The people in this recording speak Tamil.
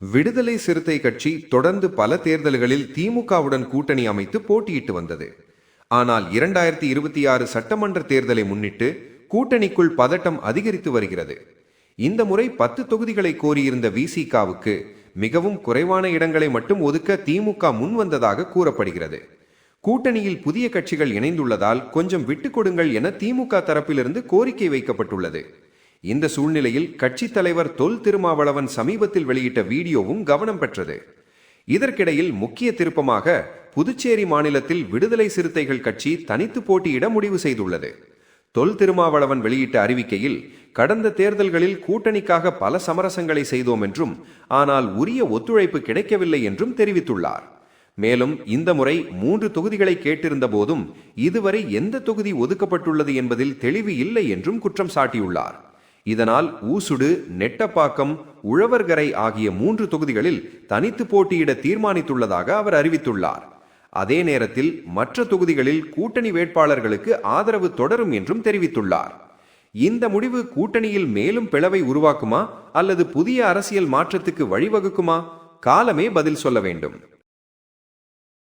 விடுதலை சிறுத்தை கட்சி தொடர்ந்து பல தேர்தல்களில் திமுகவுடன் கூட்டணி அமைத்து போட்டியிட்டு வந்தது. ஆனால் 2026 சட்டமன்ற தேர்தலை முன்னிட்டு கூட்டணிக்குள் பதட்டம் அதிகரித்து வருகிறது. இந்த முறை 10 தொகுதிகளை கோரியிருந்த விசிகாவுக்கு மிகவும் குறைவான இடங்களை மட்டும் ஒதுக்க திமுக முன்வந்ததாக கூறப்படுகிறது. கூட்டணியில் புதிய கட்சிகள் இணைந்துள்ளதால் கொஞ்சம் விட்டுக் கொடுங்கள் என திமுக தரப்பிலிருந்து கோரிக்கை வைக்கப்பட்டுள்ளது. இந்த சூழ்நிலையில் கட்சி தலைவர் தொல் திருமாவளவன் சமீபத்தில் வெளியிட்ட வீடியோவும் கவனம் பெற்றது. இதற்கிடையில் முக்கிய திருப்பமாக புதுச்சேரி மாநிலத்தில் விடுதலை சிறுத்தைகள் கட்சி தனித்து போட்டியிட முடிவு செய்துள்ளது. தொல் திருமாவளவன் வெளியிட்ட அறிவிக்கையில், கடந்த தேர்தல்களில் கூட்டணிக்காக பல சமரசங்களை செய்தோம் என்றும் ஆனால் உரிய ஒத்துழைப்பு கிடைக்கவில்லை என்றும் தெரிவித்துள்ளார். மேலும் இந்த முறை 3 தொகுதிகளை கேட்டிருந்த போதும் இதுவரை எந்த தொகுதி ஒதுக்கப்பட்டுள்ளது என்பதில் தெளிவு இல்லை என்றும் குற்றம் சாட்டியுள்ளார். இதனால் ஊசுடு, நெட்டப்பாக்கம், உழவர்கரை ஆகிய 3 தொகுதிகளில் தனித்து போட்டியிட தீர்மானித்துள்ளதாக அவர் அறிவித்துள்ளார். அதே நேரத்தில் மற்ற தொகுதிகளில் கூட்டணி வேட்பாளர்களுக்கு ஆதரவு தொடரும் என்றும் தெரிவித்துள்ளார். இந்த முடிவு கூட்டணியில் மேலும் பிளவை உருவாக்குமா அல்லது புதிய அரசியல் மாற்றத்துக்கு வழிவகுக்குமா? காலமே பதில் சொல்ல வேண்டும்.